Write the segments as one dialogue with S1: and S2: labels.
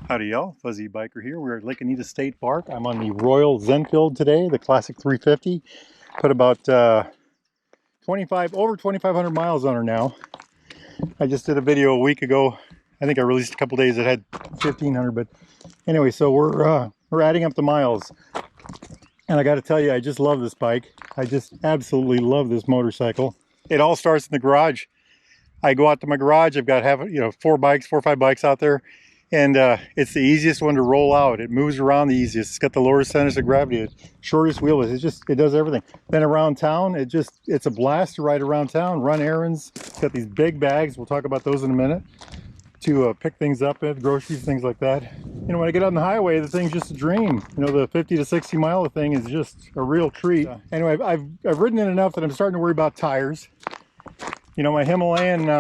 S1: Howdy y'all, Fuzzy Biker here. We're at Lake Anita State Park. I'm on the Royal Zenfield today, the Classic 350. Put about over 2,500 miles on her now. I just did a video a week ago. I think I released a couple days that had 1,500, but anyway, so we're adding up the miles. And I got to tell you, I just love this bike. I just absolutely love this motorcycle. It all starts in the garage. I go out to my garage. I've got four or five bikes out there. And it's the easiest one to roll out. It moves around the easiest. It's got the lowest center of gravity, the shortest wheelbase. It does everything. Then around town, it's a blast to ride around town, run errands. It's got these big bags. We'll talk about those in a minute, to pick things up at groceries, things like that. You know, when I get on the highway, the thing's just a dream. You know, the 50 to 60 mile thing is just a real treat. Anyway, I've ridden it enough that I'm starting to worry about tires. You know, my Himalayan,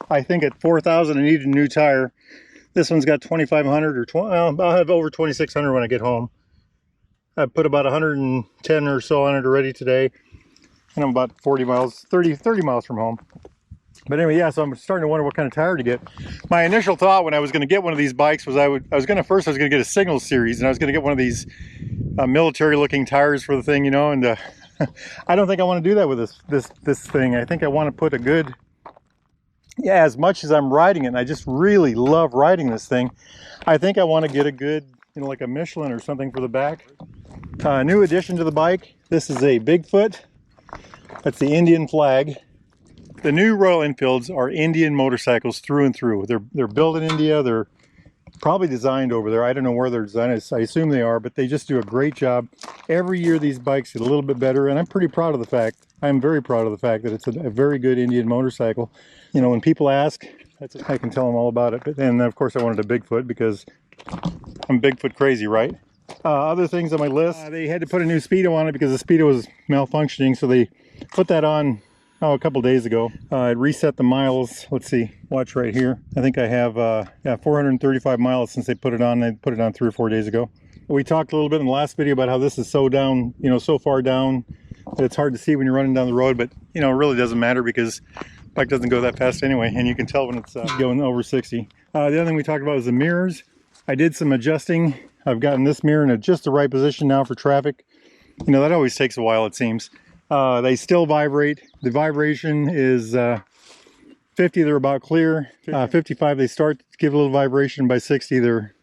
S1: I think at 4,000 I needed a new tire. This one's got 2,500 or 20, well, I'll have over 2,600 when I get home. I put about 110 or so on it already today. And I'm about 40 miles, 30 miles from home. But anyway, yeah, so I'm starting to wonder what kind of tire to get. My initial thought when I was going to get one of these bikes was I was going to get a Signal series, and I was going to get one of these military looking tires for the thing, you know, and I don't think I want to do that with this thing. I think I want to put a good, yeah, as much as I'm riding it, and I just really love riding this thing, I think I want to get a good, you know, like a Michelin or something for the back. New addition to the bike, this is a Bigfoot. That's the Indian flag. The new Royal Enfields are Indian motorcycles through and through. They're built in India. They're probably designed over there. I don't know where they're designed. I assume they are, but they just do a great job. Every year these bikes get a little bit better, and I'm pretty proud of the fact. I'm very proud of the fact that it's a very good Indian motorcycle. You know, when people ask, I can tell them all about it. And of course I wanted a Bigfoot because I'm Bigfoot crazy, right? Other things on my list, they had to put a new Speedo on it because the Speedo was malfunctioning, so they put that on a couple days ago. It reset the miles. Let's see, watch right here. I think I have 435 miles since they put it on. They put it on 3 or 4 days ago. We talked a little bit in the last video about how this is so down, you know, so far down that it's hard to see when you're running down the road, but you know, it really doesn't matter because the bike doesn't go that fast anyway, and you can tell when it's going over 60. The other thing we talked about was the mirrors. I did some adjusting. I've gotten this mirror in just the right position now for traffic. You know, that always takes a while, it seems. They still vibrate. The vibration is 50, they're about clear. 55, they start to give a little vibration. By 60, they're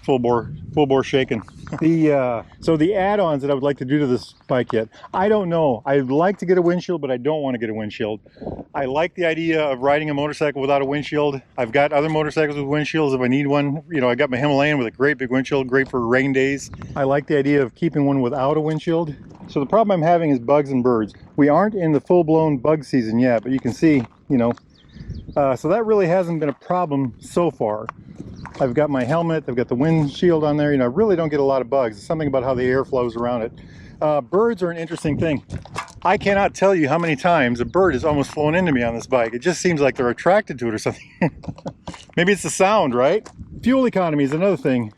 S1: full bore shaking. So the add-ons that I would like to do to this bike yet, I don't know. I'd like to get a windshield, but I don't want to get a windshield. I like the idea of riding a motorcycle without a windshield. I've got other motorcycles with windshields if I need one. You know, I got my Himalayan with a great big windshield, great for rain days. I like the idea of keeping one without a windshield. So the problem I'm having is bugs and birds. We aren't in the full-blown bug season yet, but you can see, you know, so that really hasn't been a problem so far. I've got my helmet, I've got the windshield on there. You know, I really don't get a lot of bugs. It's something about how the air flows around it. Birds are an interesting thing. I cannot tell you how many times a bird has almost flown into me on this bike. It just seems like they're attracted to it or something. Maybe it's the sound, right? Fuel economy is another thing.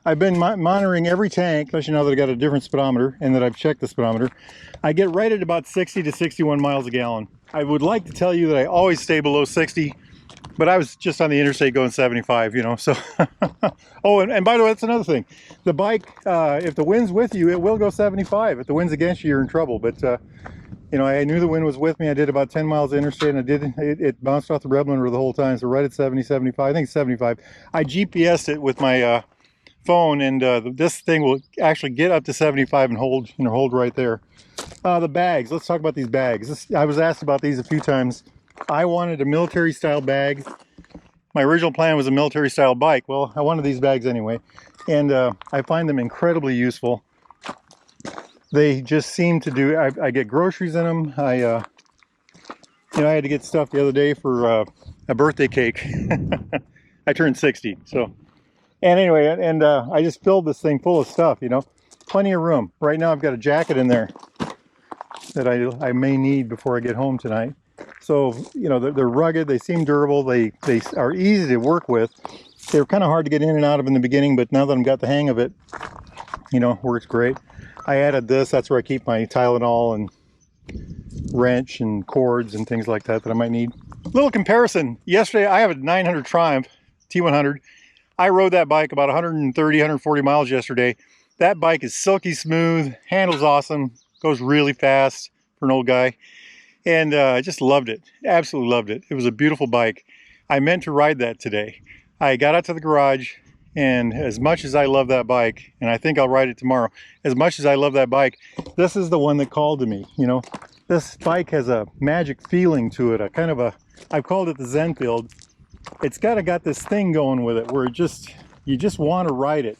S1: I've been monitoring every tank, especially now that I got a different speedometer and that I've checked the speedometer. I get right at about 60 to 61 miles a gallon. I would like to tell you that I always stay below 60, but I was just on the interstate going 75, you know, so. Oh, and by the way, that's another thing. The bike, if the wind's with you, it will go 75. If the wind's against you, you're in trouble. But, you know, I knew the wind was with me. I did about 10 miles of interstate, and it bounced off the rev limiter the whole time. So right at 70, 75, I think 75. I GPSed it with my phone, and this thing will actually get up to 75 and hold, you know, hold right there. The bags, let's talk about these bags. I was asked about these a few times. I wanted a military style bag. My original plan was a military style bike. Well, I wanted these bags anyway, and I find them incredibly useful. They just seem to do, I get groceries in them. You know, I had to get stuff the other day for a birthday cake. I turned 60, so. And anyway, and I just filled this thing full of stuff, you know. Plenty of room. Right now I've got a jacket in there that I may need before I get home tonight. So, you know, they're rugged, they seem durable, they are easy to work with. They were kind of hard to get in and out of in the beginning, but now that I've got the hang of it, you know, works great. I added this, that's where I keep my Tylenol and wrench and cords and things like that I might need. Little comparison, yesterday I have a 900 Triumph T100. I rode that bike about 130, 140 miles yesterday. That bike is silky smooth, handles awesome, goes really fast for an old guy. And I just loved it. Absolutely loved it. It was a beautiful bike. I meant to ride that today. I got out to the garage, and as much as I love that bike, and I think I'll ride it tomorrow, as much as I love that bike, this is the one that called to me. You know, this bike has a magic feeling to it, I've called it the Zenfield. It's got this thing going with it where you just want to ride it.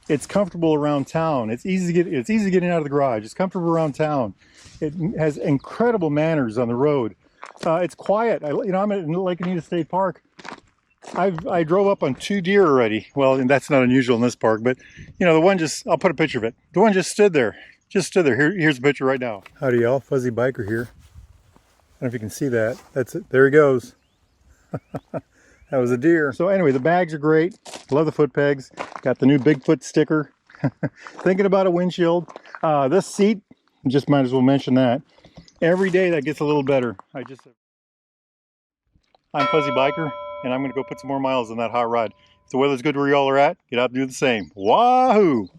S1: It's comfortable around town. It's easy getting out of the garage. It's comfortable around town. It has incredible manners on the road. It's quiet. I'm at Lake Anita State Park. I drove up on 2 deer already. Well, and that's not unusual in this park, but the one I'll put a picture of it. The one just stood there. Here's a picture right now. Howdy y'all, Fuzzy Biker here. I don't know if you can see that. That's it. There he goes. That was a deer. So anyway, the bags are great. Love the foot pegs. Got the new Bigfoot sticker. Thinking about a windshield. This seat, just might as well mention that. Every day that gets a little better. I'm Fuzzy Biker, and I'm going to go put some more miles on that hot rod. If the weather's good where y'all are at, get out and do the same. Wahoo!